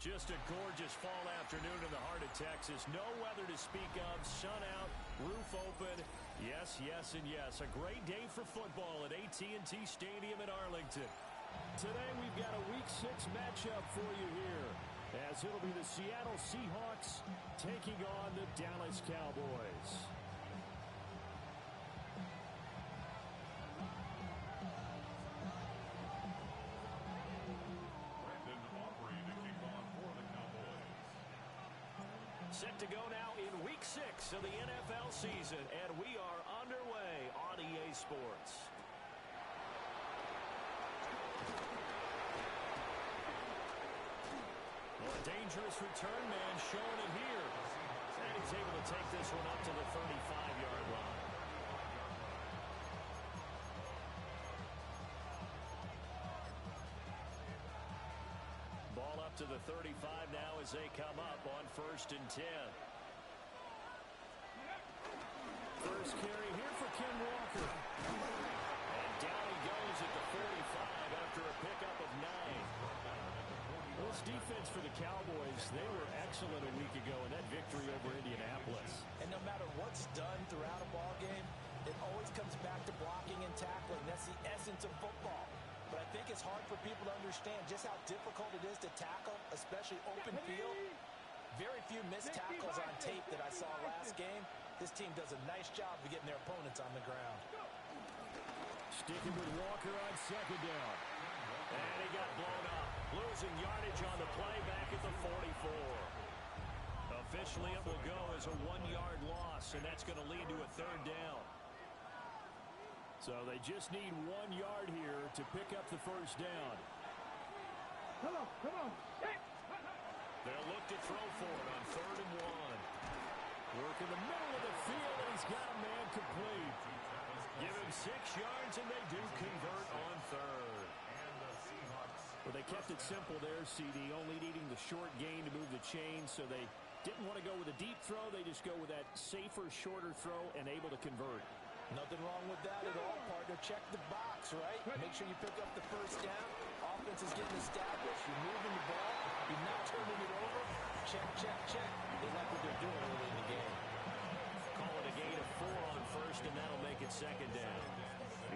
Just a gorgeous fall afternoon in the heart of Texas. No weather to speak of. Sun out, roof open. Yes, yes, and yes. A great day for football at AT&T Stadium in Arlington. Today we've got a Week 6 matchup for you here, as it'll be the Seattle Seahawks taking on the Dallas Cowboys. Set to go now in Week 6 of the NFL season, and we are underway on EA Sports. Well, a dangerous return man showing it here. And he's able to take this one up to the 35-yard line. Ball up to the 35 now as they come up on 1st and 10. First carry here for Ken Walker. And down he goes at the 45 after a pickup of 9. Well, this defense for the Cowboys, they were excellent a week ago in that victory over Indianapolis. And no matter what's done throughout a ball game, it always comes back to blocking and tackling. That's the essence of football. But I think it's hard for people to understand just how difficult it is to tackle, especially open field. Very few missed tackles on tape that I saw last game. This team does a nice job of getting their opponents on the ground. Sticking with Walker on 2nd down. And he got blown up. Losing yardage on the play back at the 44. Officially, it will go as a 1-yard loss, and that's going to lead to a 3rd down. So they just need 1 yard here to pick up the 1st down. Come on. Hey. They'll look to throw for it on 3rd and 1. Work in the middle of the field, and he's got a man complete. Give him 6 yards, and they do convert on 3rd. Well, they kept it simple there, CD, only needing the short gain to move the chains, so they didn't want to go with a deep throw. They just go with that safer, shorter throw and able to convert. Nothing wrong with that at all, partner. Check the box, right? Make sure you pick up the 1st down. Offense is getting established. You're moving the ball. You're not turning it over. Check. They like what they're doing early in the game. Call it a gain of 4 on 1st, and that'll make it 2nd down.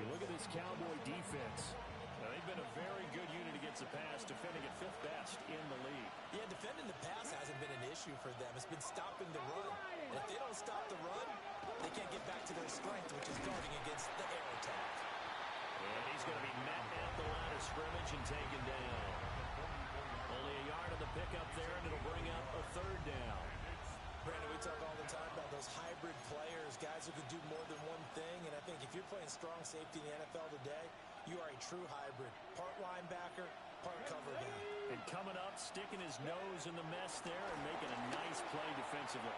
You look at this Cowboy defense. Now, they've been a very good unit against the pass, defending at 5th best in the league. Yeah, defending the pass hasn't been an issue for them. It's been stopping the run. And if they don't stop the run, they can't get back to their strength, which is guarding against the air attack. And he's going to be met at the line of scrimmage and taken down. Only a yard of the pickup there, and it'll bring up a 3rd down. Brandon, we talk all the time about those hybrid players, guys who can do more than one thing. And I think if you're playing strong safety in the NFL today, you are a true hybrid. Part linebacker, part cover guy. And coming up, sticking his nose in the mess there and making a nice play defensively.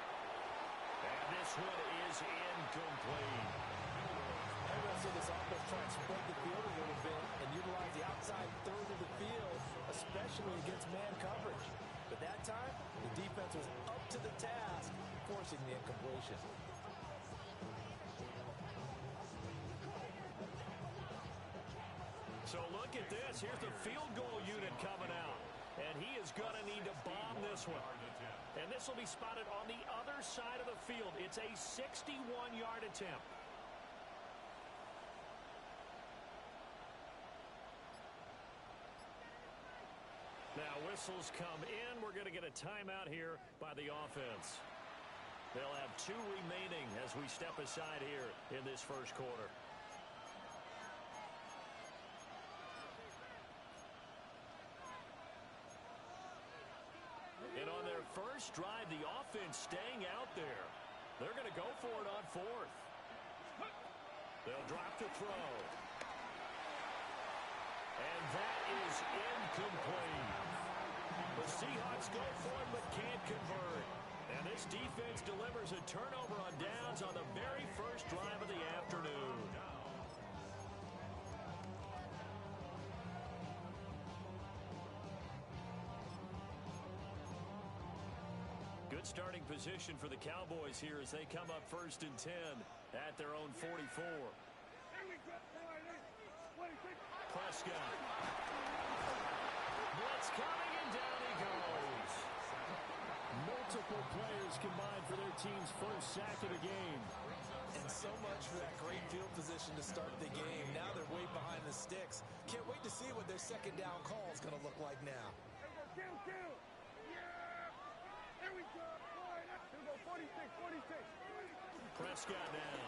And this one is incomplete. I'm going to see this offense try and spread the field a little bit and utilize the outside 3rd of the field, especially against man coverage. But that time, the defense was up to the task, forcing the incompletion. So look at this. Here's the field goal unit coming out. And he is going to need to bomb this one. And this will be spotted on the other side of the field. It's a 61-yard attempt. Now whistles come in. We're going to get a timeout here by the offense. They'll have 2 remaining as we step aside here in this 1st quarter. And on their first drive, the offense staying out there. They're going to go for it on 4th. They'll drop to throw. And that is incomplete. The Seahawks go for it but can't convert. And this defense delivers a turnover on downs on the very first drive of the afternoon. Good starting position for the Cowboys here as they come up 1st and 10 at their own 44. Prescott. Blitz coming, and down he goes. plays combined for their team's first sack of the game. And so much for that great field position to start the game. Now they're way behind the sticks. Can't wait to see what their second down call is going to look like now. Kill. Yeah. There we go. Boy, that's going to go 46. Prescott now.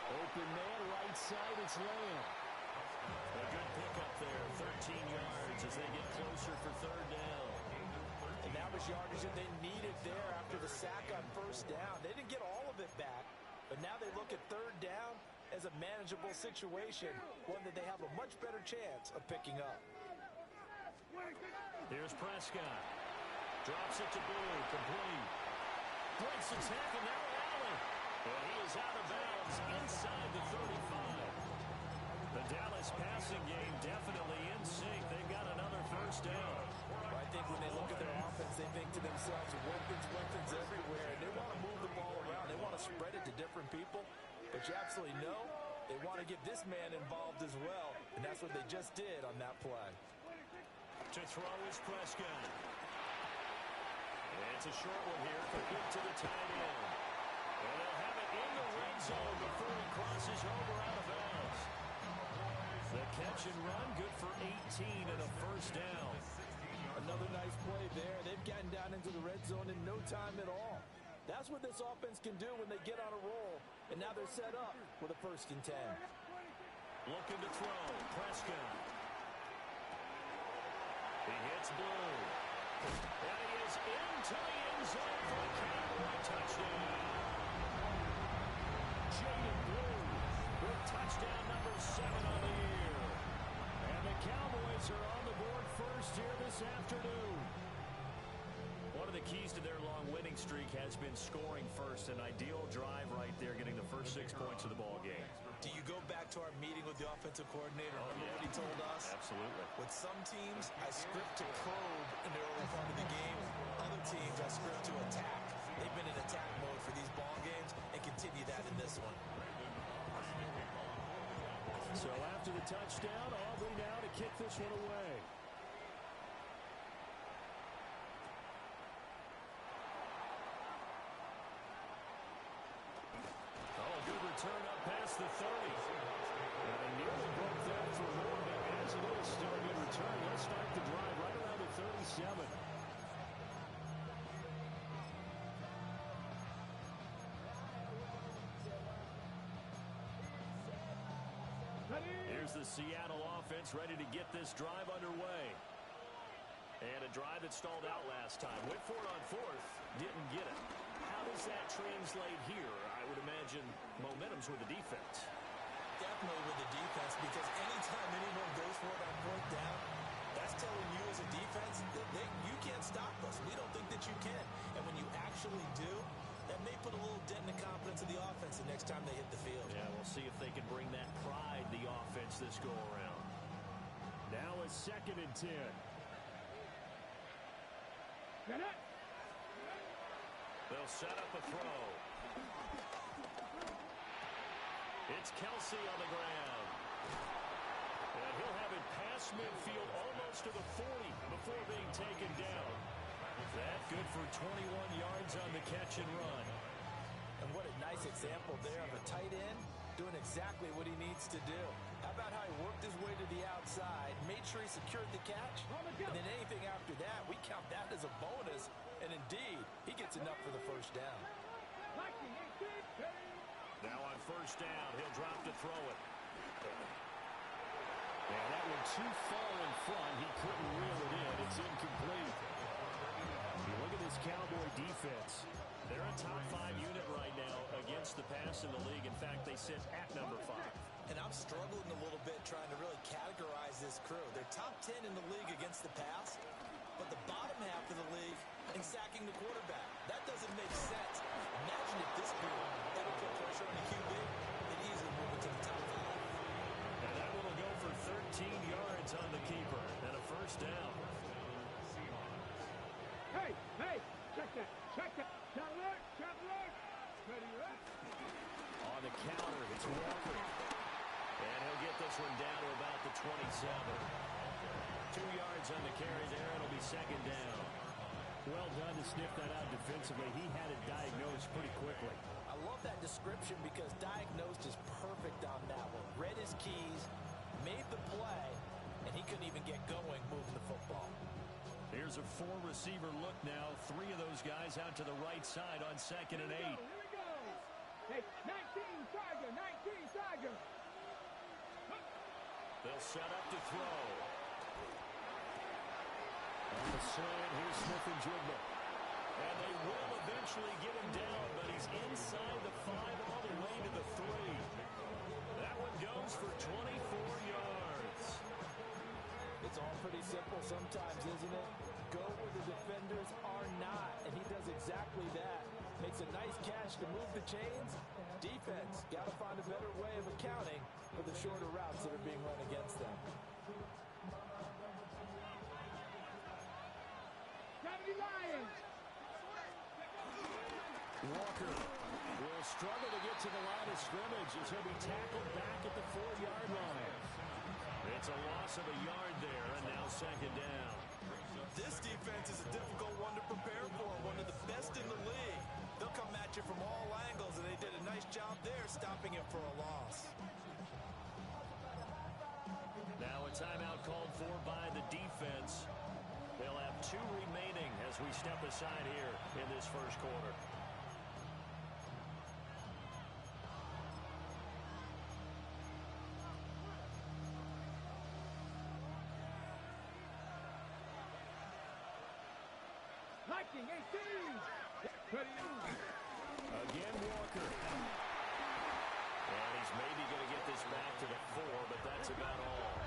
Open man, right side, it's Lamb. A good pickup there, 13 yards as they get closer for third down. And that was yardage that they needed there after the sack on first down. They didn't get all of it back, but now they look at third down as a manageable situation, one that they have a much better chance of picking up. Here's Prescott. Drops it to Blue, complete. Breaks the tackle, now Allen. And he is out of bounds inside the 35. The Dallas passing game definitely in sync. They've got another first down. I think when they look at their offense, they think to themselves, weapons everywhere. And they want to move the ball around. They want to spread it to different people. But you absolutely know they want to get this man involved as well. And that's what they just did on that play. To throw is Prescott. And it's a short one here for good to the tight end. And they'll have it in the red zone before he crosses over out of bounds. The catch and run, good for 18 and a first down. Another nice play there. They've gotten down into the red zone in no time at all. That's what this offense can do when they get on a roll. And now they're set up with a 1st and 10. Looking to throw, Prescott. He hits Blue. And he is into the end zone for a Cowboy touchdown. Jaden Blue with touchdown number 7 on the year. And the Cowboys are on the board first here this afternoon. One of the keys to their long winning streak has been scoring first. An ideal drive right there, getting the first 6 points of the ball game. Do you go back to our meeting with the offensive coordinator? Remember what he told us? Absolutely. With some teams, I script to probe in the early part of the game. Other teams, I script to attack. They've been in attack mode for these ball games and continue that in this one. So after the touchdown, Aubrey now to kick this one away. Good return up past the 30. And nearly broke that for more, but as it is, still a good return. Let's start the drive right around the 37. Here's the Seattle offense ready to get this drive underway. And a drive that stalled out last time. Went for it on 4th, didn't get it. How does that translate here? I would imagine momentum's with the defense. Definitely with the defense, because anytime anyone goes for it on 4th down, that's telling you as a defense that you can't stop us. We don't think that you can. And when you actually do, that may put a little dent in the confidence of the offense the next time they hit the field. Yeah, we'll see if they can bring that pride, the offense, this go around. Now a 2nd and 10. Get it. They'll set up a throw. It's Kelsey on the ground. And he'll have it past midfield almost to the 40 before being taken down. That good for 21 yards on the catch and run. And what a nice example there of a tight end doing exactly what he needs to do. How about how he worked his way to the outside, made sure he secured the catch, and then anything after that, we count that as a bonus. And indeed, he gets enough for the first down. Now on first down, he'll drop to throw it. And that one too far in front. He couldn't reel it in. It's incomplete. You look at this Cowboy defense. They're a top 5 unit right now against the pass in the league. In fact, they sit at number 5. And I'm struggling a little bit trying to really categorize this crew. They're top 10 in the league against the pass, but the bottom half of the league in sacking the quarterback. That doesn't make sense. Imagine if this group ever put pressure on the QB, they'd easily move into the top 5. And that one will go for 13 yards on the keeper and a first down. Hey, check that. Shot alert. Ready, right? On the counter, it's Walker. And he'll get this one down to about the 27. 2 yards on the carry there. It'll be 2nd down. Well done to sniff that out defensively. He had it diagnosed pretty quickly. I love that description because diagnosed is perfect on that one. Read his keys, made the play, and he couldn't even get going moving the football. Here's a four-receiver look now. Three of those guys out to the right side on 2nd and 8. Here we go. Hey, 19 Tiger, 19 Tiger. They'll set up to throw. On the slant, here's Smith-Njigba. And they will eventually get him down, but he's inside the 5 all the way to the 3. That one goes for 24 yards. It's all pretty simple sometimes, isn't it? Go where the defenders are not, and he does exactly that. Makes a nice catch to move the chains. Defense got to find a better way of accounting for the shorter routes that are being run against them. Lions. Walker will struggle to get to the line of scrimmage as he'll be tackled back at the 4-yard line. It's a loss of a yard there, and now 2nd down. This defense is a difficult one to prepare for, one of the best in the league. They'll come at you from all angles, and they did a nice job there stopping it for a loss. Now a timeout called for by the defense. They'll have 2 remaining as we step aside here in this first quarter. Liking 18. Again, Walker. And he's maybe going to get this back to the 4, but that's about all.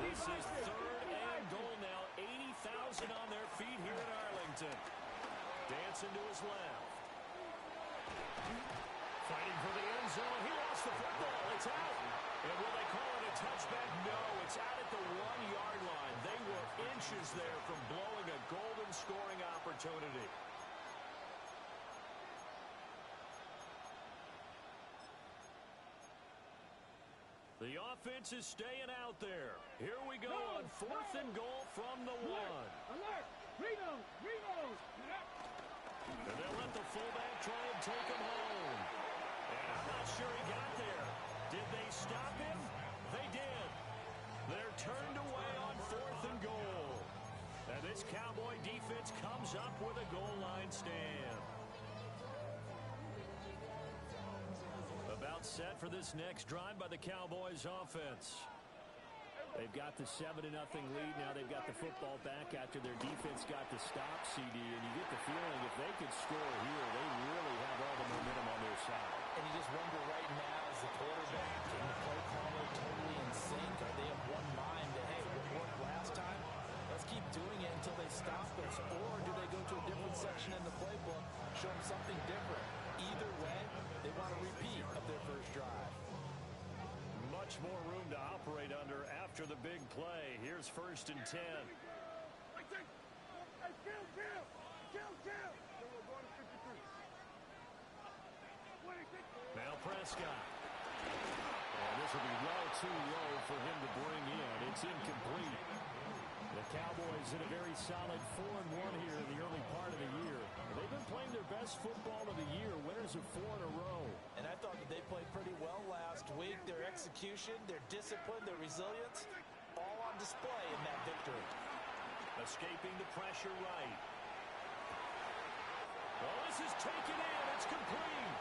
This is 3rd and goal now. 80,000 on their feet here in Arlington. Dancing to his left. Fighting for the end zone. He lost the football. It's out. And will they call it a touchback? No, it's out at the 1-yard line. They were inches there from blowing a golden scoring opportunity. The offense is staying out there. Here we go on 4th and goal from the 1. Alert! Reno! And they'll let the fullback try and take him home. And I'm not sure he got there. Did they stop him? They did. They're turned away on 4th and goal. And this Cowboy defense comes up with a goal line stand. About set for this next drive by the Cowboys offense. They've got the 7-0 lead. Now they've got the football back after their defense got the stop, CD. And you get the feeling if they could score here, they really have all the momentum on their side. And you just wonder right now, as the quarterback and the play caller totally in sync, are they of one mind that, hey, what worked last time? Let's keep doing it until they stop us. Or do they go to a different section in the playbook, show them something different? Either way, they want a repeat of their first drive. Much more room to operate under after the big play. Here's 1st and 10. Now Prescott. And this will be well too low for him to bring in. It's incomplete. The Cowboys in a very solid 4-1 here in the early part of the year. They've been playing their best football of the year, winners of 4 in a row. And I thought that they played pretty well last week. Their execution, their discipline, their resilience, all on display in that victory. Escaping the pressure right. Well, this is taken in. It's complete.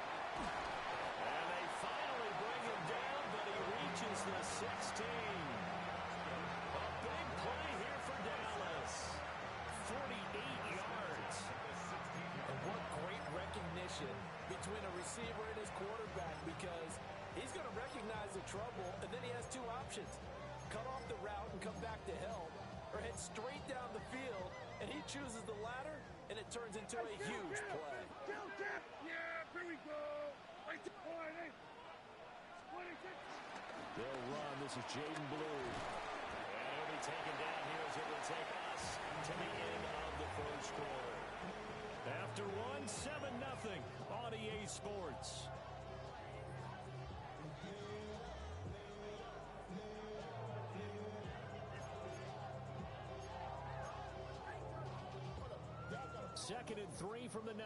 And they finally bring him down, but he reaches the 16. A big play here for Dallas. 48 yards. And what great recognition between a receiver and his quarterback, because he's going to recognize the trouble, and then he has 2 options. Cut off the route and come back to help, or head straight down the field, and he chooses the latter, and it turns into a huge play. Yeah, here we go. They'll run. This is Jaden Blue. And he'll be taken down here as it will take us to the end of the first quarter. After 7-0 on EA Sports. 2nd and 3 from the 9.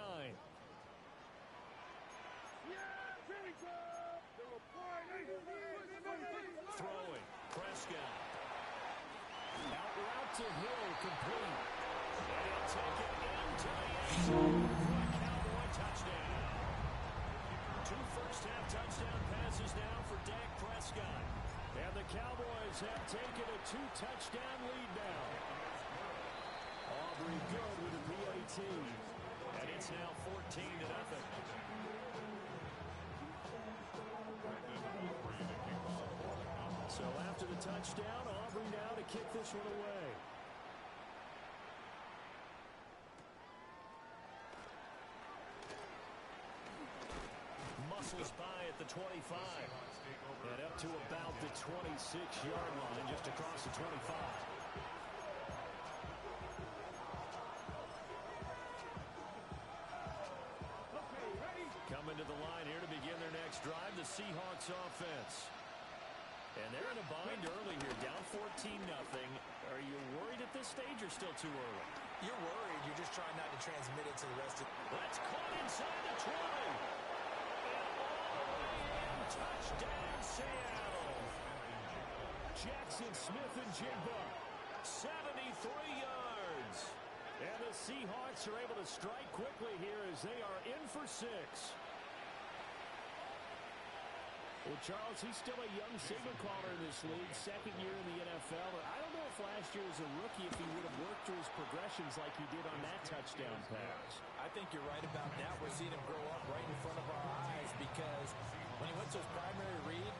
Throwing. Prescott. Out route to Hill, complete. And he'll take it into the end zone for a Cowboy touchdown. 2 first-half touchdown passes now for Dak Prescott. And the Cowboys have taken a 2-touchdown lead now. Aubrey good with a PAT. And it's now 14-0. So after the touchdown, Aubrey now to kick this one away. Muscles by at the 25. And up to about the 26-yard line, just across the 25. Coming to the line here to begin their next drive, the Seahawks offense. And they're in a bind early here, down 14-0. Are you worried at this stage or still too early? You're worried. You're just trying not to transmit it to the rest of That's caught inside the 20. And all the way in, touchdown Seattle. Jackson Smith and Jigba, 73 yards. And the Seahawks are able to strike quickly here as they are in for 6. Well, Charles, he's still a young signal caller in this league, 2nd year in the NFL. I don't know if last year as a rookie if he would have worked through his progressions like he did on that touchdown pass. I think you're right about that. We're seeing him grow up right in front of our eyes because when he went to his primary read,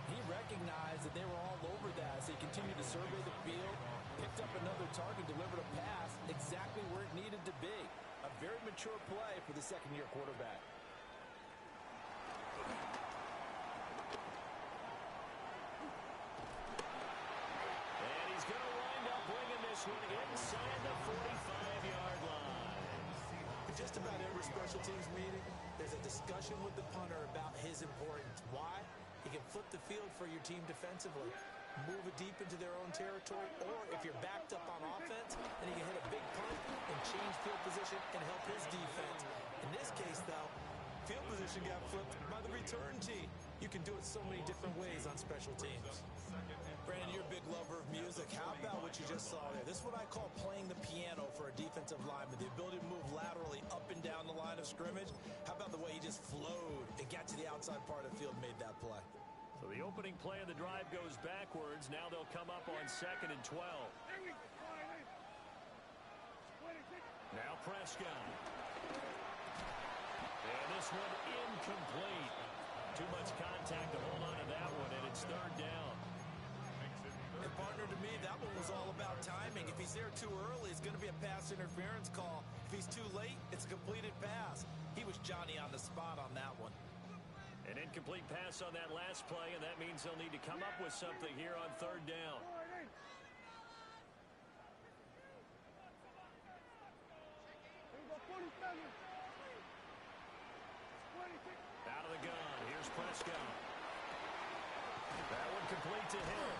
he recognized that they were all over that. So he continued to survey the field, picked up another target, delivered a pass exactly where it needed to be. A very mature play for the second-year quarterback. Inside the 45-yard line. Just about every special teams meeting, there's a discussion with the punter about his importance. Why? He can flip the field for your team defensively, move it deep into their own territory, or if you're backed up on offense, then he can hit a big punt and change field position and help his defense. In this case, though, field position got flipped by the return team. You can do it so many different ways on special teams. Brandon, you're a big lover of music. How about what you just saw there? This is what I call playing the piano for a defensive lineman. The ability to move laterally up and down the line of scrimmage. How about the way he just flowed and got to the outside part of the field and made that play? So the opening play of the drive goes backwards. Now they'll come up on 2nd and 12. Now Prescott. And this one incomplete. Too much contact to hold on to that one, and it's 3rd down. And partner, to me, that one was all about timing. If he's there too early, it's going to be a pass interference call. If he's too late, it's a completed pass. He was Johnny on the spot on that one. An incomplete pass on that last play, and that means they'll need to come up with something here on 3rd down. Out of the gun. Here's Prescott. That one complete to him.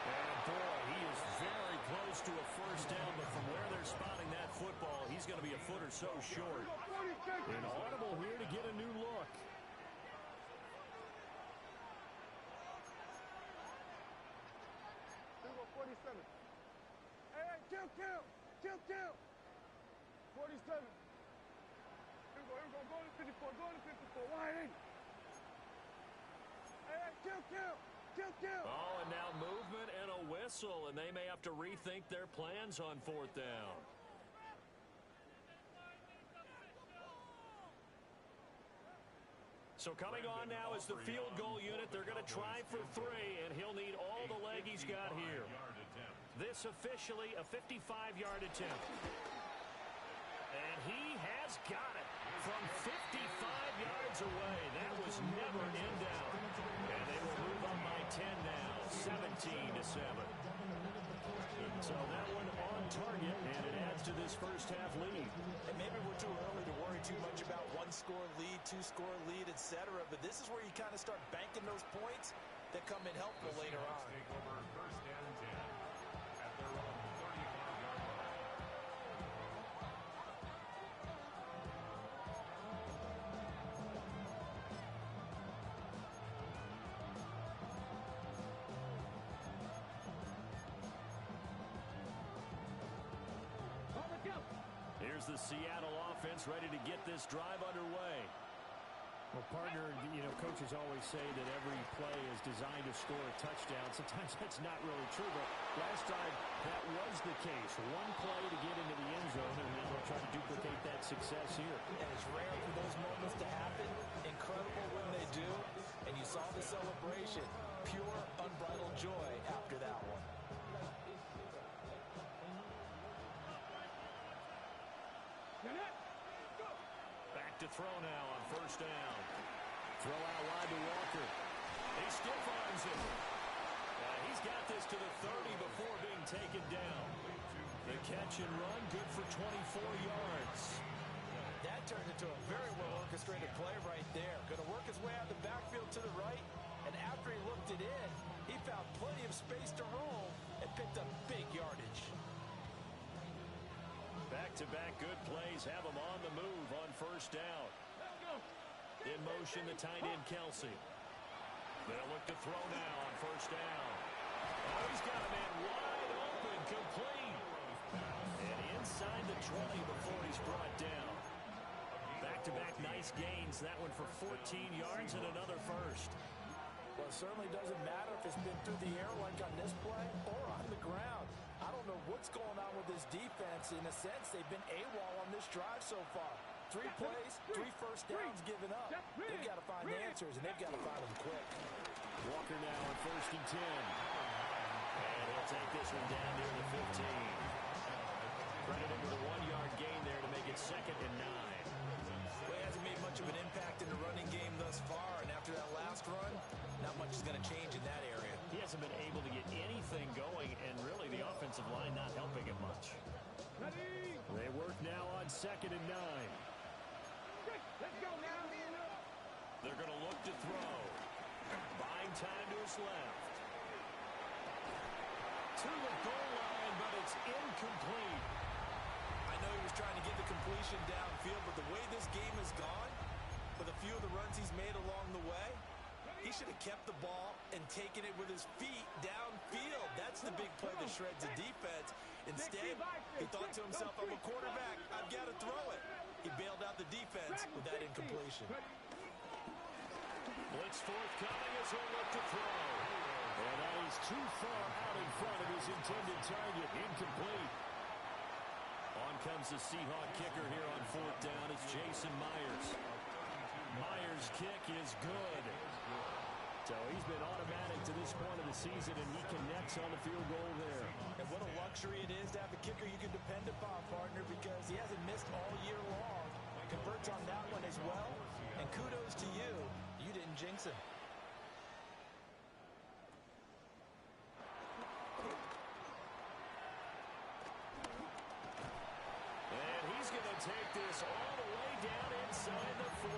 And boy, he is very close to a first down, but from where they're spotting that football, he's going to be a foot or so short. An audible here to get a new look. Hey, kill. 47. Here we go, go to 54, wide in. Hey, kill. Oh, and now movement and a whistle, and they may have to rethink their plans on 4th down. So coming on now is the field goal unit. They're going to try for 3, and he'll need all the leg he's got here. This officially a 55-yard attempt. And he has got it from 55 yards away. That was never in doubt. And they will move up by 10 now, 17-7. So that one on target, and it adds to this first half lead. And maybe we're too early to worry too much about 1-score lead, 2-score lead, etc. But this is where you kind of start banking those points that come in helpful later on. the Seattle offense ready to get this drive underway. Well, partner, coaches always say that every play is designed to score a touchdown. Sometimes that's not really true, but last time that was the case. One play to get into the end zone, and now they'll try to duplicate that success here. And it's rare for those moments to happen. Incredible when they do. And you saw the celebration. Pure, unbridled joy after that one. Back to throw now on first down. Throw out wide to Walker. He stiff arms it. He's got this to the 30 before being taken down. The catch and run, good for 24 yards. That turned into a very well-orchestrated play right there. Going to work his way out of the backfield to the right, and after he looked it in, he found plenty of space to roll and picked up big yardage. Back-to-back good plays have him on the move on first down. In motion, the tight end, Kelsey. They'll look to throw now on first down. Oh, he's got a man wide open, complete. And inside the 20 before he's brought down. Back-to-back nice gains. That one for 14 yards and another first. Well, it certainly doesn't matter if it's been through the air like on this play or on the ground. I don't know what's going on with this defense. In a sense, they've been AWOL on this drive so far. 3 plays, 3 first downs given up. They've got to find answers, and they've got to find them quick. Walker now on first and 10. And he'll take this one down near the 15. Credited with a 1-yard gain there to make it 2nd and 9. Well, he hasn't made much of an impact in the running game thus far, and after that last run, not much is going to change in that area. He hasn't been able to get anything going, and really the offensive line not helping him much. They work now on 2nd and 9. Let's go now. They're going to look to throw. Buying time to his left. To the goal line, but it's incomplete. I know he was trying to get the completion downfield, but the way this game has gone, with a few of the runs he's made along the way, he should have kept the ball and taken it with his feet downfield. That's the big play that shreds the defense. Instead, he thought to himself, I'm a quarterback, I've got to throw it. He bailed out the defense with that incompletion. Blitz forthcoming as he'll look to throw. And that is too far out in front of his intended target. Incomplete. On comes the Seahawk kicker here on 4th down. It's Jason Myers. Myers' kick is good. So he's been automatic to this point of the season, and he connects on the field goal there. And what a luxury it is to have a kicker you can depend upon, partner, because he hasn't missed all year long. Converts on that one as well. And kudos to you. You didn't jinx him. And he's going to take this all the way down inside the 40.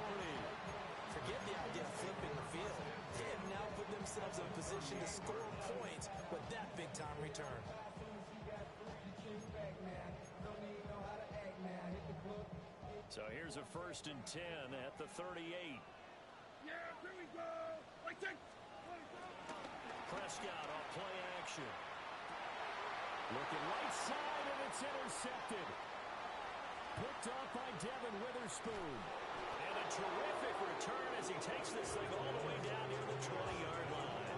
Forget the idea of flipping the field. They have now put themselves in a position to score points with that big-time return. So here's a 1st and 10 at the 38. Yeah, here we go. Like that. Prescott off play action. Looking right side, and it's intercepted. Picked off by Devin Witherspoon. And a terrific return as he takes this thing all the way down near the 20-yard line.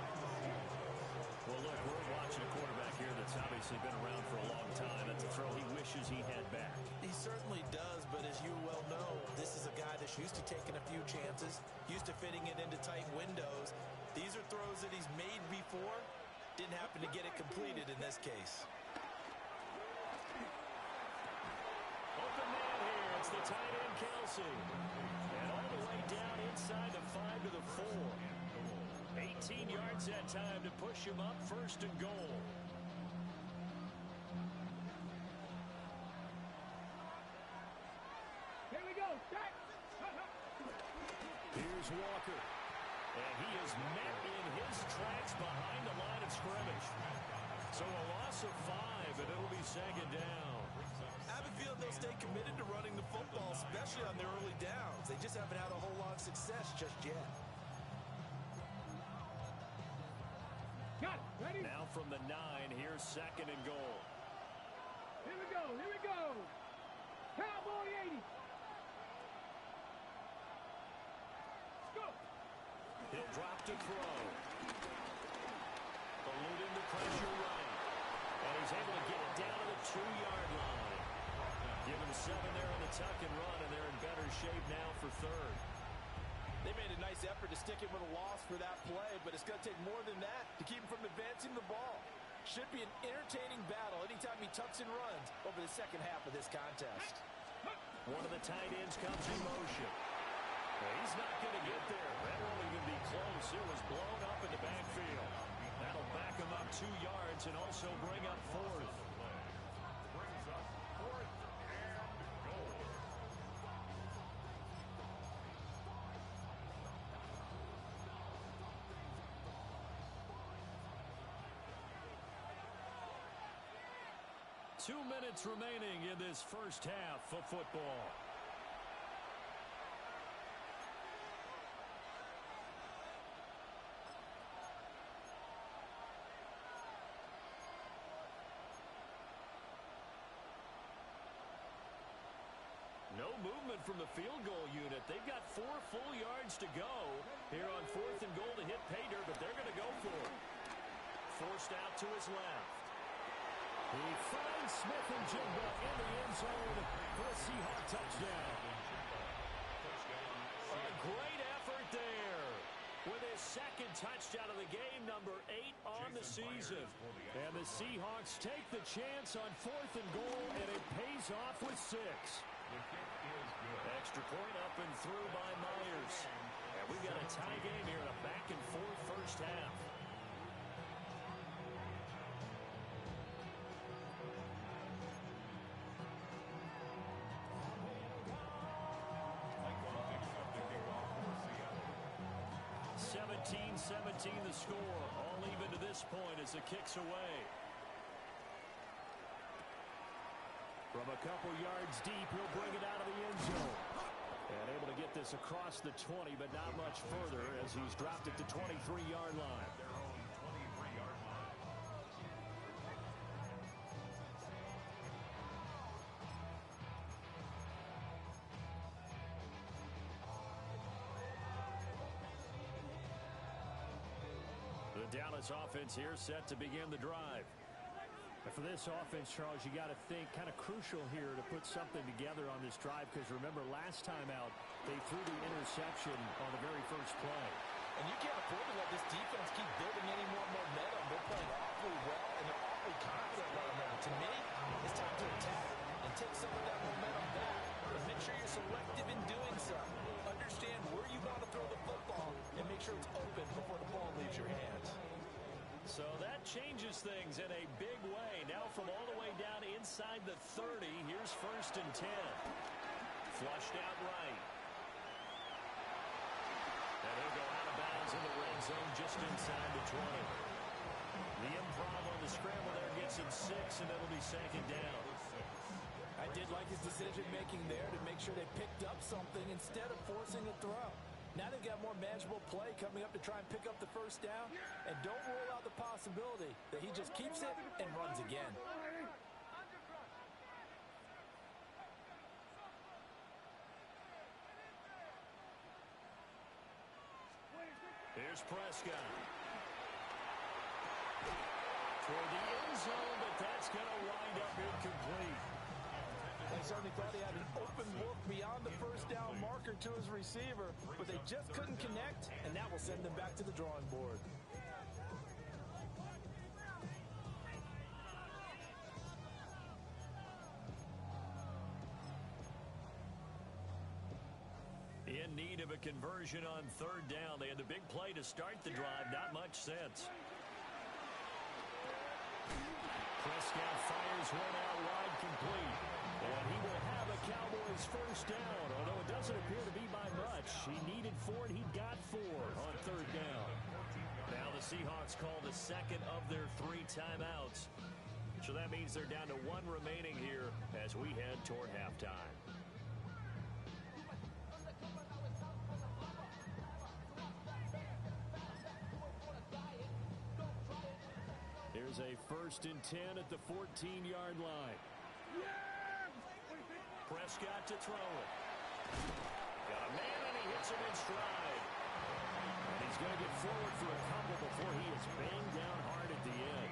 Well, look, we're watching a quarterback here that's obviously been around for a long time. That's a throw he wishes he had back. He certainly does, but as you well know, this is a guy that's used to taking a few chances, used to fitting it into tight windows. These are throws that he's made before. Didn't happen to get it completed in this case. Open man here. It's the tight end, Kelsey. And all the way down inside the 5 to the 4. 18 yards that time to push him up 1st and goal. Here we go. Here's Walker. And he is met in his tracks behind the line of scrimmage. So a loss of 5, and it'll be 2nd down. I have a feeling they'll stay committed to running the football, especially on their early downs. They just haven't had a whole lot of success just yet. Got it. Ready? Now from the 9, here's 2nd and goal. Here we go. Here we go. Cowboy 80. Go. He'll drop to throw. Eluding the pressure right. And he's able to get it down to the 2-yard line. Give him 7 there on the tuck and run, and they're in better shape now for third. They made a nice effort to stick him with a loss for that play, but it's going to take more than that to keep him from advancing the ball. Should be an entertaining battle anytime he tucks and runs over the second half of this contest. One of the tight ends comes in motion. Well, he's not going to get there. That won't even be close. It was blown up in the backfield. That'll back him up 2 yards and also bring up fourth. 2 minutes remaining in this first half of football. No movement from the field goal unit. They've got 4 full yards to go here on 4th and goal to hit pay dirt, but they're going to go for it. Forced out to his left. He finds Smith and Jigba in the end zone for a Seahawk touchdown. A great effort there with his second touchdown of the game, number 8 on the season. And the Seahawks take the chance on 4th and goal, and it pays off with 6. Extra point up and through by Myers. And we've got a tie game here in a back-and-forth first half. The score, all even to this point as the kick's away. From a couple yards deep, he'll bring it out of the end zone. And able to get this across the 20, but not much further as he's dropped it to 23-yard line. Dallas offense here set to begin the drive. And for this offense, Charles, you got to think kind of crucial here to put something together on this drive, because remember last time out they threw the interception on the very first play. And you can't afford to let this defense keep building any more momentum. They're playing awfully well, and they're awfully confident right now. To me, it's time to attack and take some of that momentum back. But make sure you're selective in doing so. Understand where you want to throw the football and make sure it's open before the ball leaves your hands. So that changes things in a big way. Now from all the way down inside the 30, here's 1st and 10. Flushed out right. And he'll go out of bounds in the red zone just inside the 20. The improv on the scramble there gets him 6, and it'll be 2nd down. I did like his decision-making there to make sure they picked up something instead of forcing a throw. Now they've got more manageable play coming up to try and pick up the first down. And don't rule out the possibility that he just keeps it and runs again. Here's Prescott. Toward the end zone, but that's going to wind up incomplete. They certainly thought he had an open look beyond the first down marker to his receiver, but they just couldn't connect, and that will send them back to the drawing board. In need of a conversion on 3rd down. They had the big play to start the drive. Not much sense. Prescott fires one out wide, complete. And he will have a Cowboys first down, although it doesn't appear to be by much. He needed 4, and he got 4 on 3rd down. Now the Seahawks call the 2nd of their 3 timeouts. So that means they're down to 1 remaining here as we head toward halftime. Here's a 1st and 10 at the 14-yard line. Prescott to throw it. Got a man, and he hits him in stride. And he's going to get forward for a couple before he is banged down hard at the end.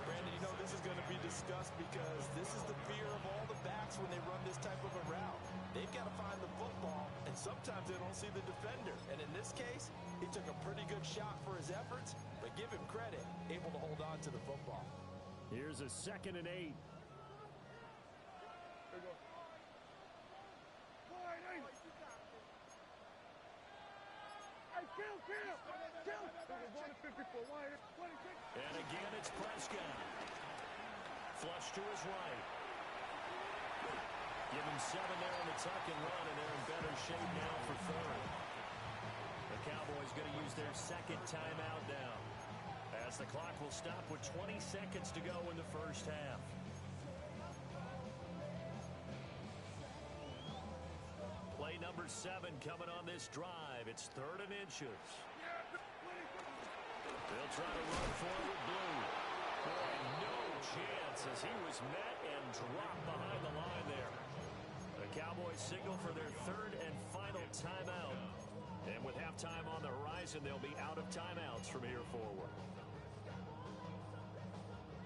Brandon, you know this is going to be discussed because this is the fear of all the backs when they run this type of a route. They've got to find the football, and sometimes they don't see the defender. And in this case, he took a pretty good shot for his efforts, but give him credit, able to hold on to the football. Here's a 2nd and 8. There you go. Wide eight. Hey, kill. We're going to 54. Wide 26. And again, it's Prescott. Flush to his right. Give him 7 there on the tuck and run, and they're in better shape now for 3rd. The Cowboys going to use their 2nd timeout now, as the clock will stop with 20 seconds to go in the first half. Play number 7 coming on this drive. It's 3rd and inches. They'll try to run for it with Blue. Boy, no chance as he was met and dropped behind the line there. The Cowboys signal for their 3rd and final timeout. And with halftime on the horizon, they'll be out of timeouts from here forward.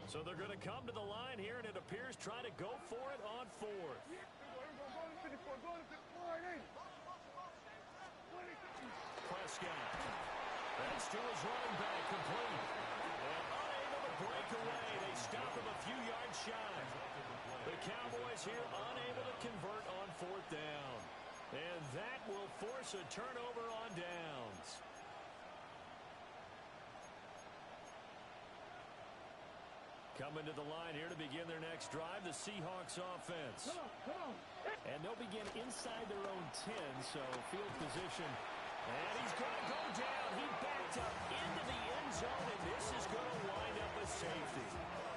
So they're going to come to the line here, and it appears trying to go for it on 4th. Prescott. That's to his running back, complete. And unable to break away. They stop him a few yards shy. The Cowboys here unable to convert on 4th down. And that will force a turnover on downs. Coming to the line here to begin their next drive, the Seahawks offense. Come on. And they'll begin inside their own 10, so field position. And he's going to go down. He backed up into the end zone, and this is going to wind up a safety.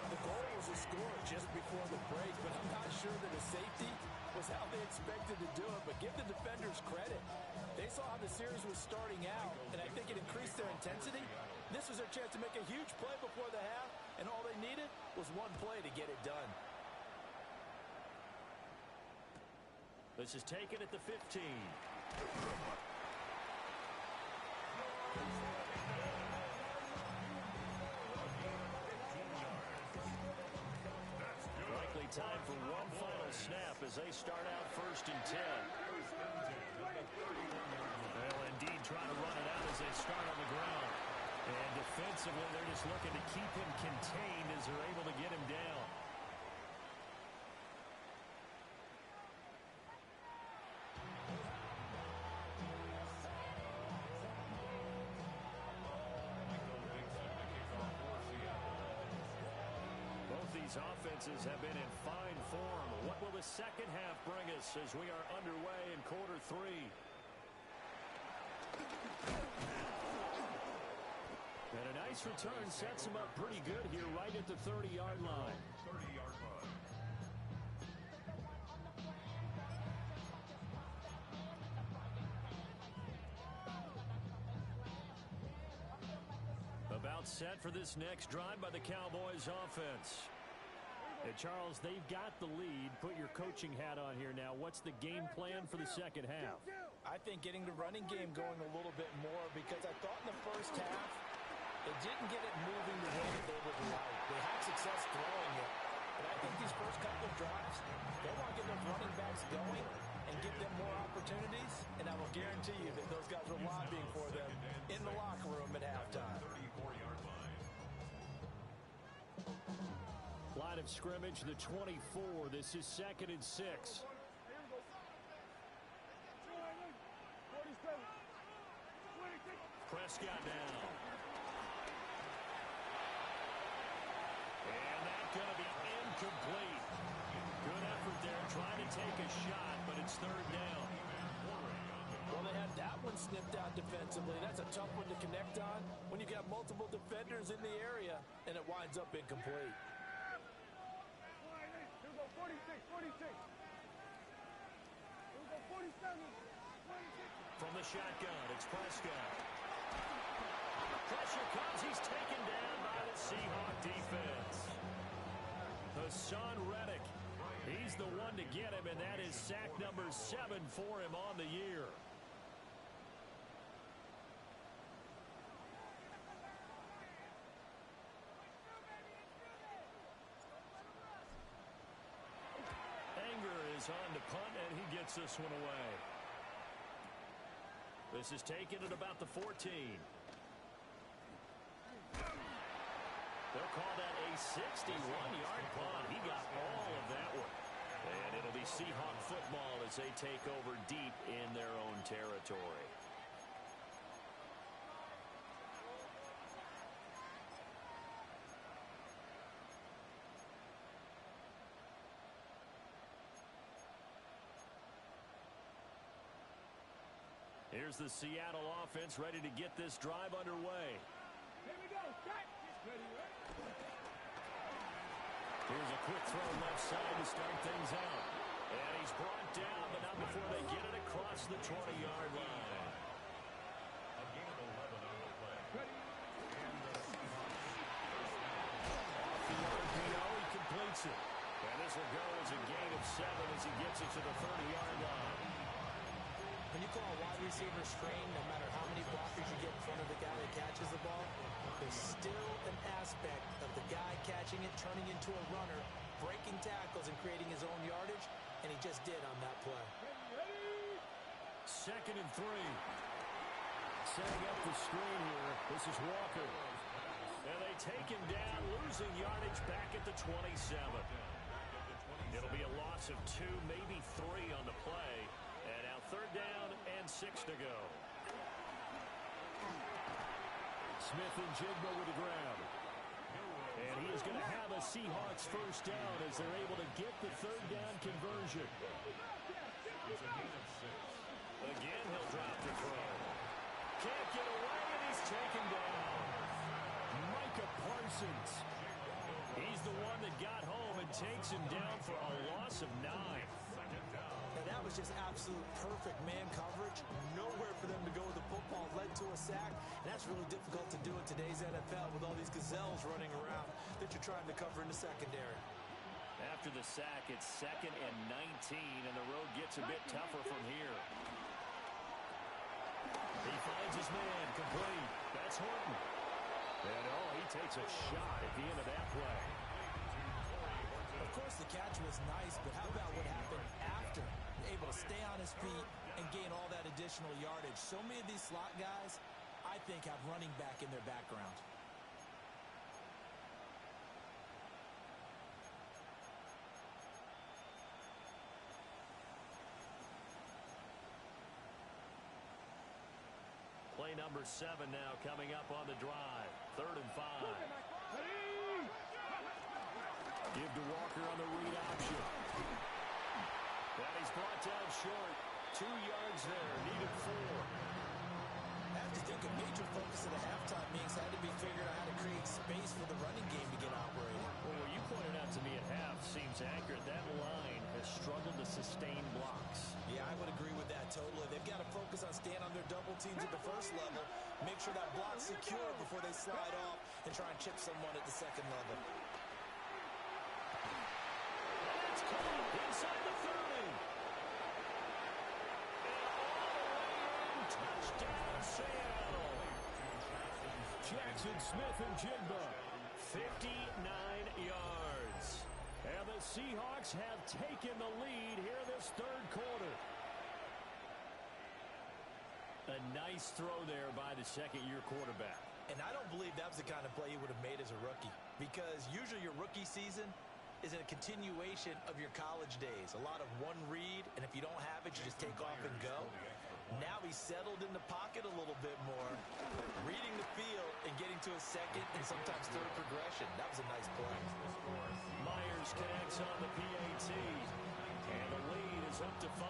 The goal was a score just before the break, but I'm not sure that a safety was how they expected to do it. But give the defenders credit. They saw how the series was starting out, and I think it increased their intensity. This was their chance to make a huge play before the half, and all they needed was one play to get it done. This is taken at the 15. Likely time for one final snap as they start out 1st and 10. They'll indeed try to run it out as they start on the ground. And defensively, they're just looking to keep him contained as they're able to get him down. These offenses have been in fine form. What will the second half bring us as we are underway in quarter 3? And a nice return sets him up pretty good here right at the 30-yard line. About set for this next drive by the Cowboys offense. And Charles, they've got the lead. Put your coaching hat on here now. What's the game plan for the second half? I think getting the running game going a little bit more, because I thought in the first half they didn't get it moving the way that they would like. They had success throwing it. But I think these first couple of drives, they want to get those running backs going and give them more opportunities. And I will guarantee you that those guys were lobbying for them in the locker room at halftime. Line of scrimmage, the 24. This is 2nd and 6. Prescott down. And that's going to be incomplete. Good effort there trying to take a shot, but it's 3rd down. Well, they had that one snipped out defensively. That's a tough one to connect on when you got multiple defenders in the area, and it winds up incomplete. 46. From the shotgun, it's Prescott. Pressure comes. He's taken down by the Seahawk defense. Hassan Reddick He's the one to get him, and that is sack number 7 for him on the year. Anger is on to punt, and he gets this one away. This is taken at about the 14. They'll call that a 61-yard punt. He got all of that one. And it'll be Seahawk football as they take over deep in their own territory. Here's the Seattle offense ready to get this drive underway. Here we go. Here's a quick throw left side to start things out. And he's brought down, but not before they get it across the 20-yard line. A gain of 11 on the play. Off the RPO, he completes it. And this will go as a gain of 7 as he gets it to the 30-yard line. When you call a wide receiver screen, no matter how many blockers you get in front of the guy that catches the ball, there's still an aspect of the guy catching it, turning into a runner, breaking tackles, and creating his own yardage, and he just did on that play. 2nd and 3. Setting up the screen here. This is Walker. And they take him down, losing yardage back at the 27. It'll be a loss of 2, maybe 3 on the play. And now 3rd down and 6 to go. Smith and Jigba with the ground. And he is going to have a Seahawks first down as they're able to get the 3rd down conversion. Again, he'll drop the throw. Can't get away, and he's taken down. Micah Parsons. He's the one that got home and takes him down for a loss of 9. And that was just absolute perfect man coverage. Nowhere for them to go with the football. Led to a sack. And that's really difficult to do in today's NFL with all these gazelles running around that you're trying to cover in the secondary. After the sack, it's 2nd and 19, and the road gets a bit tougher from here. He finds his man, complete. That's Horton. And he takes a shot at the end of that play. Of course, the catch was nice, but how about what happened after? Able to stay on his feet and gain all that additional yardage. So many of these slot guys, I think, have running back in their background. Play number 7 now coming up on the drive. 3rd and 5. Give to Walker on the read option. And he's brought down short. 2 yards there. Needed 4. I have to think a major focus of the halftime meetings had to be figuring out how to create space for the running game to get operating. Well, what you pointed out to me at half seems accurate. That line has struggled to sustain blocks. Yeah, I would agree with that totally. They've got to focus on staying on their double teams at the first level, make sure that block's secure before they slide off and try and chip someone at the second level. That's caught inside the 30. Touchdown, Seattle. Jackson Smith and Jigba, 59 yards. And the Seahawks have taken the lead here this 3rd quarter. A nice throw there by the 2nd-year quarterback. And I don't believe that was the kind of play he would have made as a rookie, because usually your rookie season is a continuation of your college days. A lot of one read, and if you don't have it, you just take off and go. Now he's settled in the pocket a little bit more, reading the field and getting to a 2nd and sometimes 3rd progression. That was a nice play. Myers connects on the PAT, and the lead is up to 5.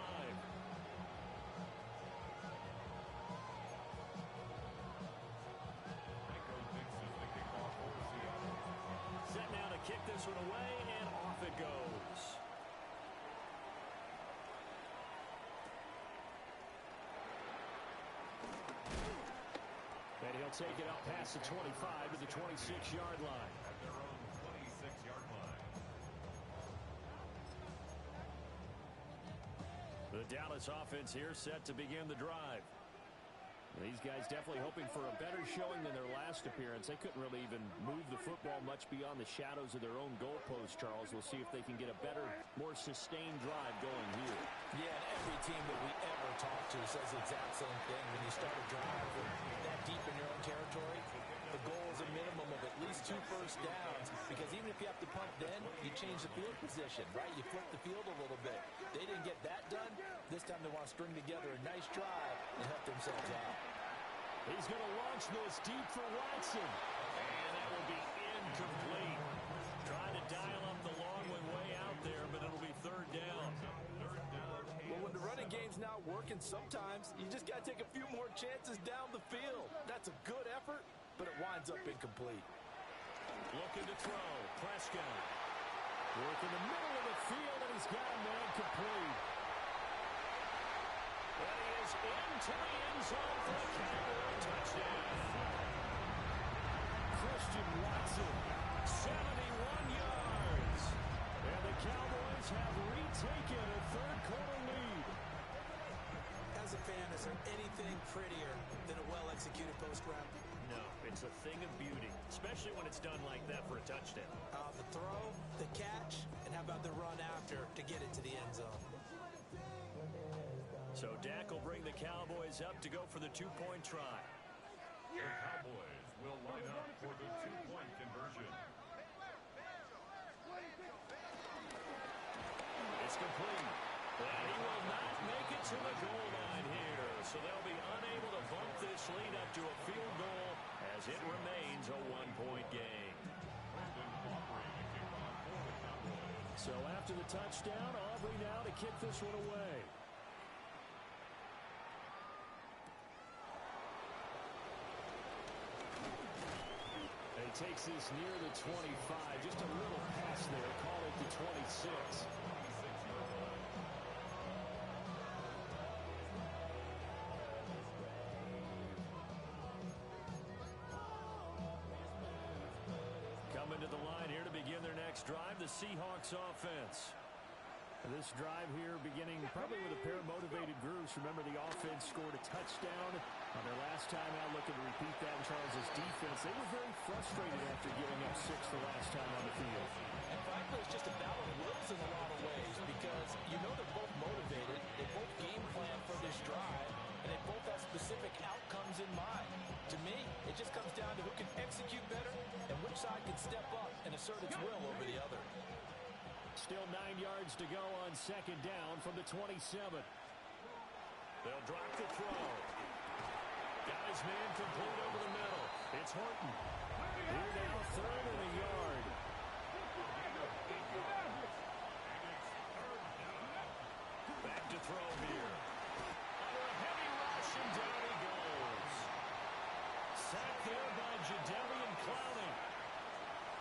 Set now to kick this one away, and off it goes. And he'll take it out past the 25 to the 26-yard line. At their own 26-yard line. The Dallas offense here set to begin the drive. These guys definitely hoping for a better showing than their last appearance. They couldn't really even move the football much beyond the shadows of their own goalpost, Charles. We'll see if they can get a better, more sustained drive going here. Yeah, and every team that we ever talk to says the exact same thing. When you start a drive that deep in your own territory, the goal is a minimum of at least 2 first downs, because even if you have to punt then, you change the field position, right? You flip the field a little bit. They didn't get that done. This time they want to string together a nice drive and help themselves out. He's going to launch this deep for Watson. And that will be incomplete. Trying to dial up the long one way out there, but it'll be 3rd down. Well, when the running game's not working, sometimes you just got to take a few more chances down the field. That's a good effort, but it winds up incomplete. Looking to throw. Prescott. Work in the middle of the field, and he's got a man complete. And he is into the end zone for the Cowboy touchdown. Christian Watson, 71 yards. And the Cowboys have retaken a 3rd quarter lead. As a fan, is there anything prettier than a well-executed post route? No, it's a thing of beauty, especially when it's done like that for a touchdown. The throw, the catch, and how about the run after to get it to the end zone? So Dak will bring the Cowboys up to go for the 2-point try. The Cowboys will line up for the 2-point conversion. It's complete. And he will not make it to the goal line here. So they'll be unable to bump this lead up to a field goal as it remains a 1-point game. So after the touchdown, Aubrey now to kick this one away. He takes this near the 25. Just a little pass there. Call it the 26. Coming to the line here to begin their next drive, the Seahawks offense. This drive here beginning probably with a pair of motivated groups. Remember, the offense scored a touchdown on their last time out. Looking to repeat that in Charles' defense. They were very frustrated after giving up 6 the last time on the field. And frankly, it's just a battle of wills in a lot of ways, because you know they're both motivated. They both game plan for this drive, and they both have specific outcomes in mind. To me, it just comes down to who can execute better and which side can step up and assert its will over the other. Still 9 yards to go on 2nd down from the 27. They'll drop the throw. Got his man complete over the middle. It's Horton. Here now, 3rd and a yard. Back to throw here. Under a heavy rush, and down he goes. Sacked there by Jadeveon Clowney.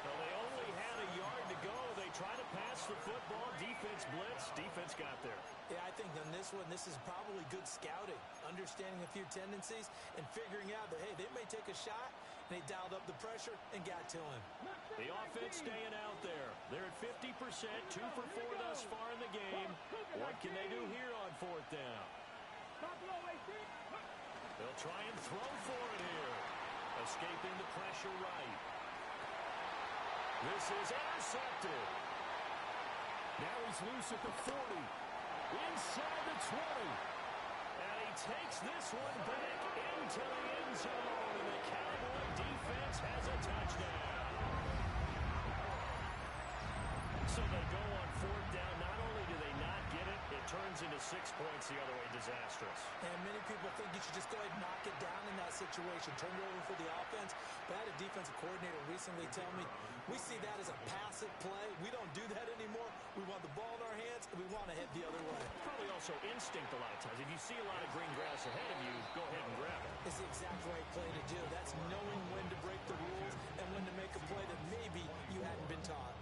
Well, they only had a yard to go. They try to pass the football. Defense blitz. Defense got there. Yeah, I think on this one, this is probably good scouting, understanding a few tendencies and figuring out that, hey, they may take a shot. And they dialed up the pressure and got to him. The offense staying out there. They're at 50%, 2 for 4 thus far in the game. What can they do here on 4th down? They'll try and throw for it here. Escaping the pressure right. This is intercepted. Now he's loose at the 40. Inside the 20. And he takes this one back into the end zone. And the Cowboy defense has a touchdown. So they go on 4th down. Not only do they not get it, it turns into 6 points the other way. Disastrous. And many people think you should just go ahead and knock it down in that situation. Turn it over for the offense. But I had a defensive coordinator recently tell me, we see that as a passive play. We don't do that anymore. We want the ball in our hands, and we want to head the other way. Probably also instinct a lot of times. If you see a lot of green grass ahead of you, go ahead and grab it. It's the exact right play to do. That's knowing when to break the rules and when to make a play that maybe you hadn't been taught.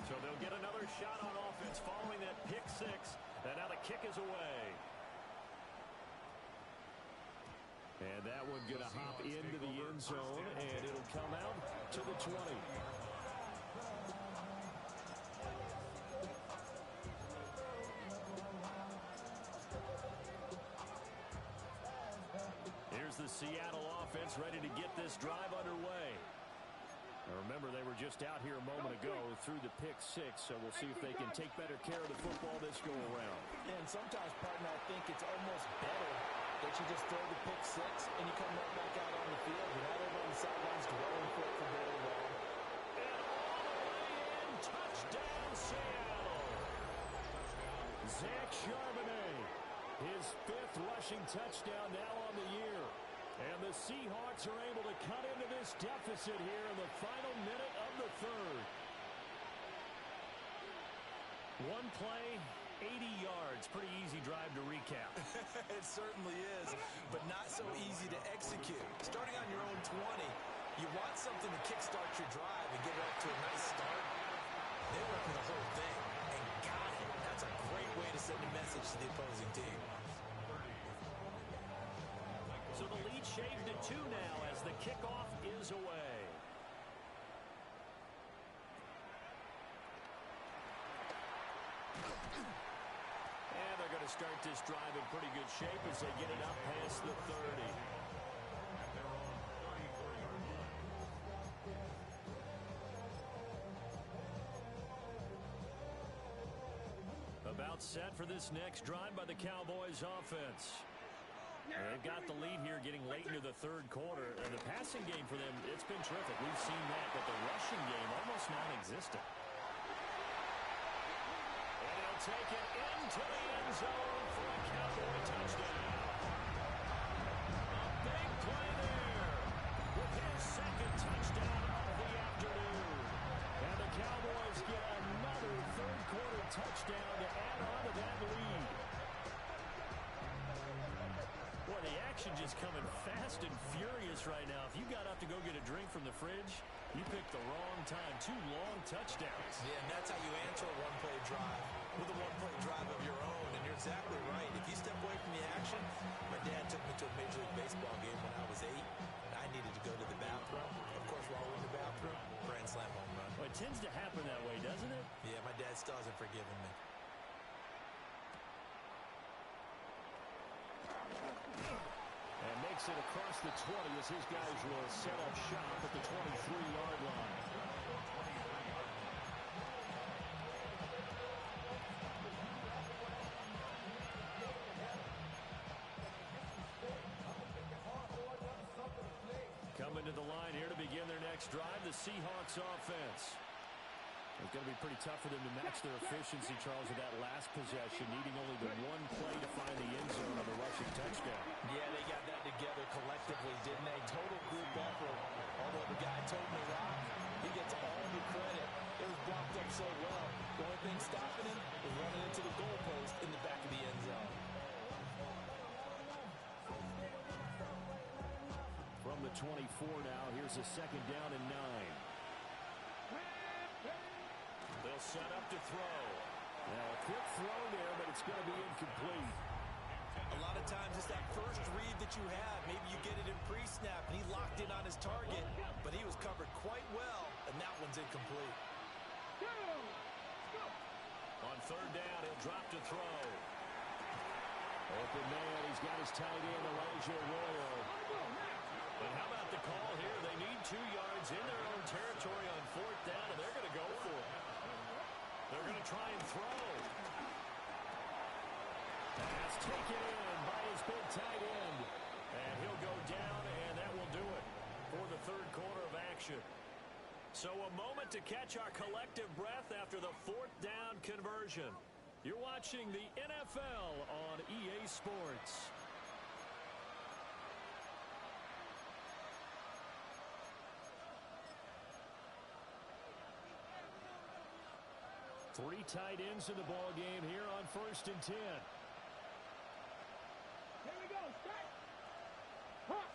So they'll get another shot on offense following that pick 6. And now the kick is away. And that one going to hop into the end zone, and it'll come out to the 20. Here's the Seattle offense ready to get this drive underway. Now remember, they were just out here a moment ago through the pick six, so we'll see if they can take better care of the football this go-around. And sometimes, partner, I think it's almost better that you just throw the pick six and you come right back out on the field. You're not over on the sidelines dwelling for it for very long. And all the way in, touchdown Seattle. Zach Charbonnet, his 5th rushing touchdown now on the year. And the Seahawks are able to cut into this deficit here in the final minute of the 3rd. One play, 80 yards. Pretty easy drive to recap. It certainly is, but not so easy to execute. Starting on your own 20, you want something to kickstart your drive and get it up to a nice start. They went for the whole thing and got it. That's a great way to send a message to the opposing team. So the lead shaved to 2 now as the kickoff is away. And they're going to start this drive in pretty good shape as they get it up past the 30. About set for this next drive by the Cowboys offense. They've got the lead here getting late into the 3rd quarter. And the passing game for them, it's been terrific. We've seen that, but the rushing game almost non-existent. And he'll take it into the end zone for a Cowboy touchdown. A big play there with his 2nd touchdown of the afternoon. And the Cowboys get another 3rd quarter touchdown to add on to that lead. Boy, the action just coming fast and furious right now. If you got up to go get a drink from the fridge, you picked the wrong time. 2 long touchdowns. Yeah, and that's how you answer a one-play drive with a one-play drive of your own. And you're exactly right. If you step away from the action, my dad took me to a Major League Baseball game when I was 8, and I needed to go to the bathroom. Of course, while we're in the bathroom, grand slam home run. Well, it tends to happen that way, doesn't it? Yeah, my dad still hasn't forgiven me. And makes it across the 20 as his guys will set up shop at the 23-yard line. Coming to the line here to begin their next drive, the Seahawks offense. It's going to be pretty tough for them to match their efficiency, Charles, with that last possession, needing only the one play to find the end zone on the rushing touchdown. Yeah, they got that together collectively, didn't they? Total group effort. Although the guy told me, Rock, he gets all the credit. It was blocked up so well. The only thing stopping him was running into the goalpost in the back of the end zone. From the 24 now, here's a 2nd down and 9. They'll set up to throw. Now a quick throw there, but it's going to be incomplete. A lot of times it's that first read that you have. Maybe you get it in pre-snap, and he locked in on his target, but he was covered quite well, and that one's incomplete. On 3rd down, he'll drop to throw. Open man, he's got his tight end, Elijah Royal. But how about the call here? They need 2 yards in their own territory on 4th down, and they're going to go for it. They're going to try and throw. That's taken in by his big tight end. And he'll go down, and that will do it for the 3rd quarter of action. So a moment to catch our collective breath after the 4th down conversion. You're watching the NFL on EA Sports. Three tight ends in the ball game here on 1st and 10. Here we go. Strike. Huh.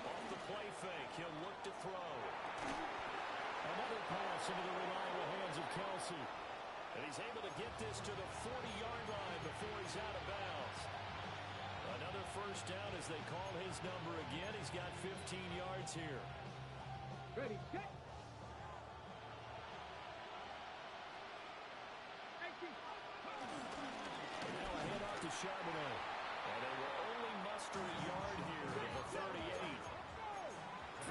Off the play fake, he'll look to throw. Another pass into the reliable hands of Kelsey. And he's able to get this to the 40-yard line before he's out of bounds. Another 1st first down as they call his number again. He's got 15 yards here. Ready, get. Now a handoff to Charbonnet. And they will only muster a yard here at the 38.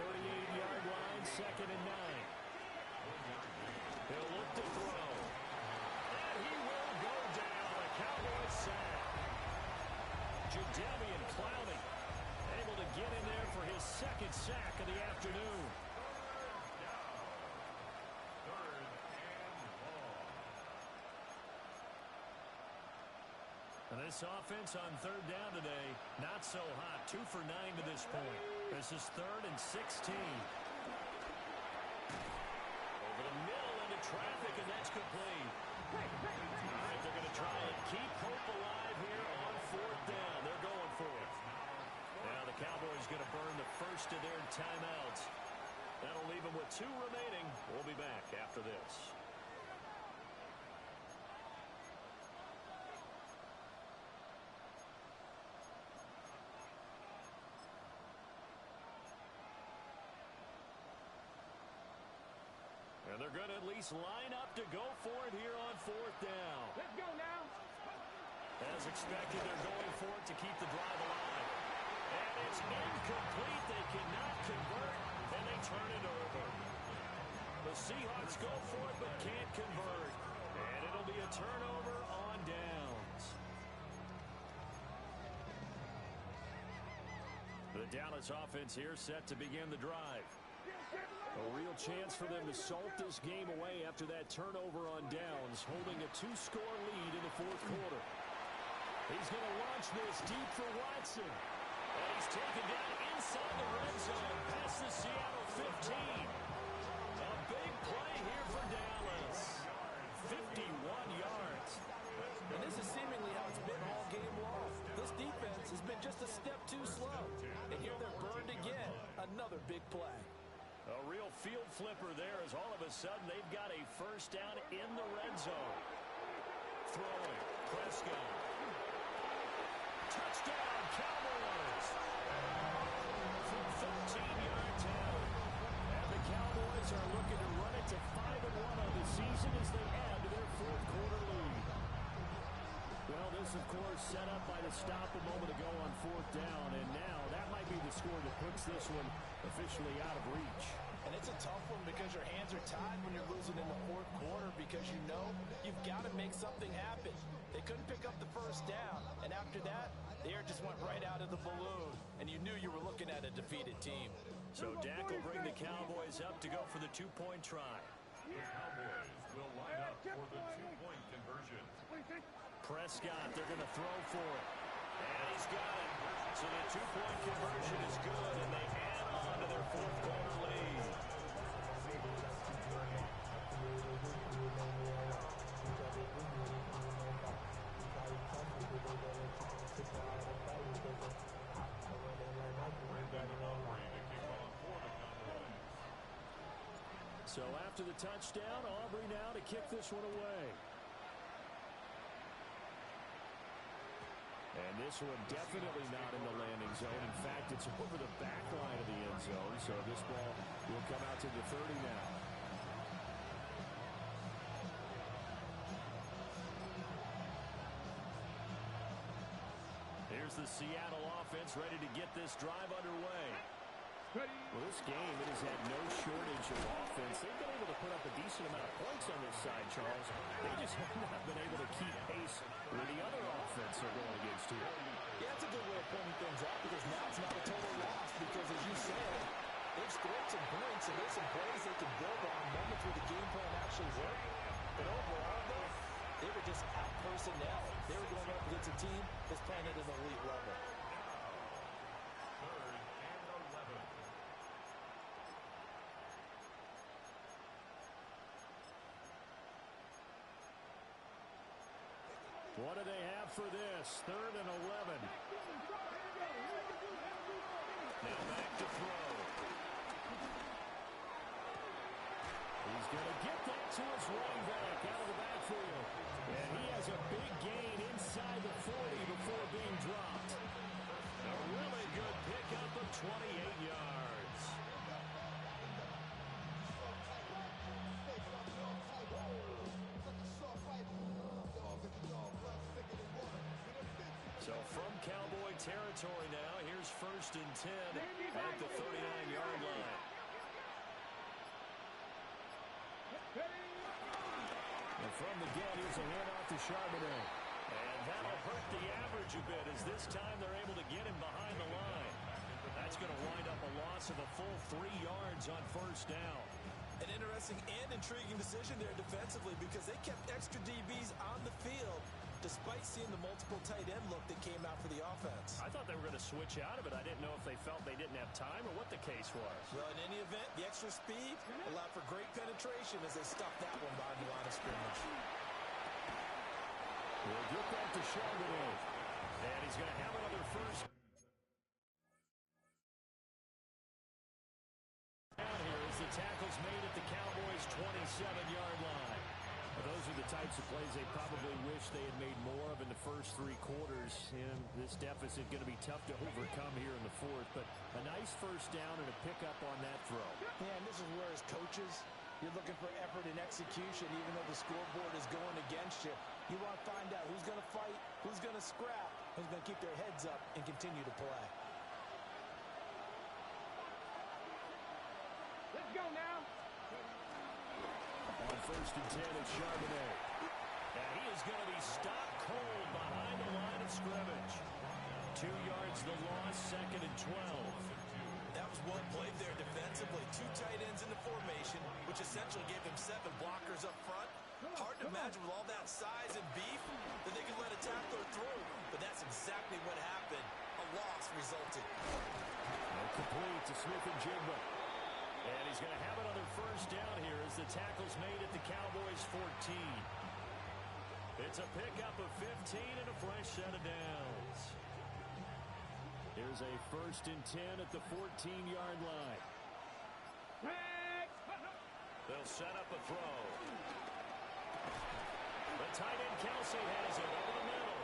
38-yard line, 2nd and 9. He'll look to throw. And he will go down. A Cowboys sack. Jadeveon Clowney able to get in there for his 2nd sack of the afternoon. And this offense on 3rd down today, not so hot. 2 for 9 to this point. This is 3rd and 16. Over the middle into traffic, and that's complete. All right, they're going to try and keep hope alive here on 4th down. They're going for it. Now the Cowboys going to burn the first of their timeouts. That'll leave them with 2 remaining. We'll be back after this. And they're going to at least line up to go for it here on 4th down. Let's go now. As expected, they're going for it to keep the drive alive. And it's incomplete. They cannot convert, and they turn it over. The Seahawks go for it but can't convert. And it'll be a turnover on downs. The Dallas offense here set to begin the drive. A real chance for them to salt this game away after that turnover on downs, holding a 2-score lead in the 4th quarter. He's going to launch this deep for Watson. And he's taken down inside the red zone past the Seattle 15. A big play here for Dallas. 51 yards. And this is seemingly how it's been all game long. This defense has been just a step too slow. And here they're burned again. Another big play. A real field flipper there as all of a sudden they've got a first down in the red zone. Throwing. Prescott. Touchdown, Cowboys. From 13 yards out. And the Cowboys are looking to run it to 5-1 on the season as they add to their 4th quarter lead. Well, this, of course, set up by the stop a moment ago on 4th down, and now that might be the score that puts this one officially out of reach. And it's a tough one because your hands are tied when you're losing in the 4th quarter because you know you've got to make something happen. They couldn't pick up the first down, and after that, the air just went right out of the balloon, and you knew you were looking at a defeated team. So Dak will bring the Cowboys up to go for the 2-point try. The Cowboys will line up for the 2-point conversion. Prescott, they're going to throw for it. And he's got it. So the 2-point conversion is good, and they add on to their 4th quarter lead. So after the touchdown, Aubrey now to kick this one away. And this one definitely not in the landing zone. In fact, it's over the back line of the end zone. So this ball will come out to the 30 now. Here's the Seattle offense ready to get this drive underway. Well, this game, it has had no shortage of offense. They've been able to put up a decent amount of points on this side, Charles. They just have not been able to keep pace with the other offense they're going against here. Yeah, that's a good way of pointing things out because now it's not a total loss because, as you said, they've scored some points and there's some plays they can build on, moments where the game plan actually worked. But overall, though, they were just out personnel. They were going up against a team that's playing at an elite level. What do they have for this? 3rd and 11. Now back to throw. He's going to get that to his running back out of the backfield. And he has a big gain inside the 40 before being dropped. A So from Cowboy territory now, here's 1st and 10 at the 39-yard line. And from the get, here's a handoff to Charbonnet. And that'll hurt the average a bit as this time they're able to get him behind the line. That's going to wind up a loss of a full 3 yards on 1st down. An interesting and intriguing decision there defensively because they kept extra DBs on the field despite seeing the multiple tight end look that came out for the offense. I thought they were going to switch out of it. I didn't know if they felt they didn't have time or what the case was. Well, in any event, the extra speed allowed for great penetration as they stuffed that one behind the line of scrimmage. We'll get that to Charbonnet. And he's going to have another first down here as the tackle's made at the Cowboys' 27-yard line. Well, those are the types of plays they probably wish they had made more of in the first 3 quarters. And this deficit going to be tough to overcome here in the 4th. But a nice first down and a pickup on that throw. Yeah, and this is where as coaches, you're looking for effort and execution even though the scoreboard is going against you. You want to find out who's going to fight, who's going to scrap, who's going to keep their heads up and continue to play. Let's go now. On 1st and 10, it's Charbonnet. And he is going to be stopped cold behind the line of scrimmage. 2 yards the loss, 2nd and 12. That was well played there defensively. 2 tight ends in the formation, which essentially gave them 7 blockers up front. Hard to imagine with all that size and beef that they could let a tackler through. But that's exactly what happened. A loss resulted. Complete to Smith-Njigba. And he's going to have another first down here as the tackle's made at the Cowboys' 14. It's a pickup of 15 and a fresh set of downs. Here's a 1st and 10 at the 14-yard line. They'll set up a throw. The tight end Kelsey has it over the middle.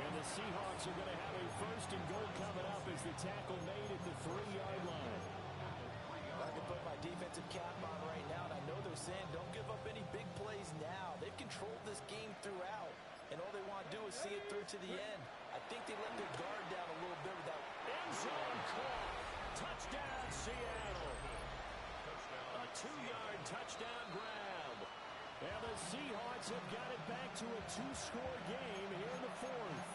And the Seahawks are going to have a 1st and goal coming up as the tackle made at the 3-yard line. I can put my defensive cap on right now, and I know they're saying don't give up any big plays now. They've controlled this game throughout, and all they want to do is see it through to the end. I think they let their guard down a little bit with that. End zone caught. Touchdown, Seattle. A 2-yard touchdown grab. And the Seahawks have got it back to a 2-score game here in the 4th.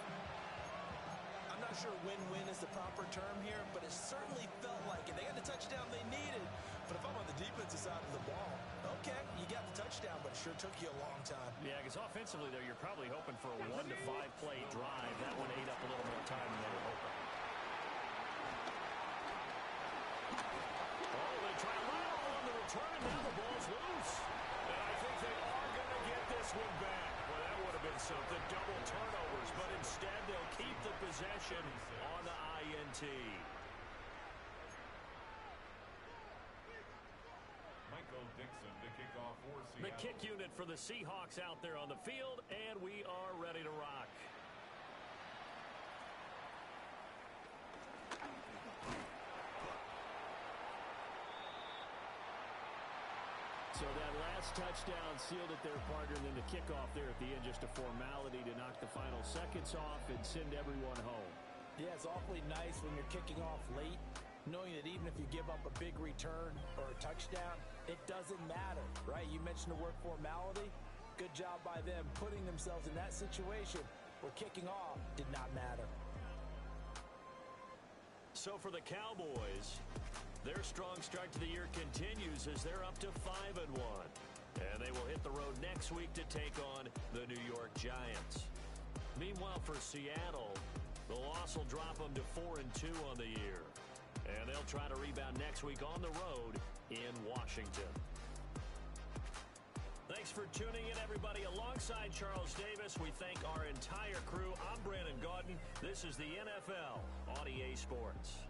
I'm not sure win-win is the proper term here, but it certainly felt like it. They got the touchdown they needed, but if I'm on the defensive side of the ball, okay, you got the touchdown, but it sure took you a long time. Yeah, because offensively there, you're probably hoping for a 1 to 5 play drive. That one ate up a little more time than they were hoping. Oh, they try to line up on the return, and now the ball's loose. And I think they are going to get this one back. Well, that would have been something. Double turnovers, but instead they'll keep the possession on the INT. Michael Dixon to kick off for Seattle. The kick unit for the Seahawks out there on the field, and we are ready to rock. So that last touchdown sealed it their partner, and then the kickoff there at the end, just a formality to knock the final seconds off and send everyone home. Yeah, it's awfully nice when you're kicking off late, knowing that even if you give up a big return or a touchdown, it doesn't matter, right? You mentioned the word formality. Good job by them putting themselves in that situation where kicking off did not matter. So for the Cowboys, their strong start to the year continues as they're up to 5-1. And they will hit the road next week to take on the New York Giants. Meanwhile, for Seattle, the loss will drop them to 4-2 on the year. And they'll try to rebound next week on the road in Washington. Thanks for tuning in, everybody. Alongside Charles Davis, we thank our entire crew. I'm Brandon Gaudin. This is the NFL on EA Sports.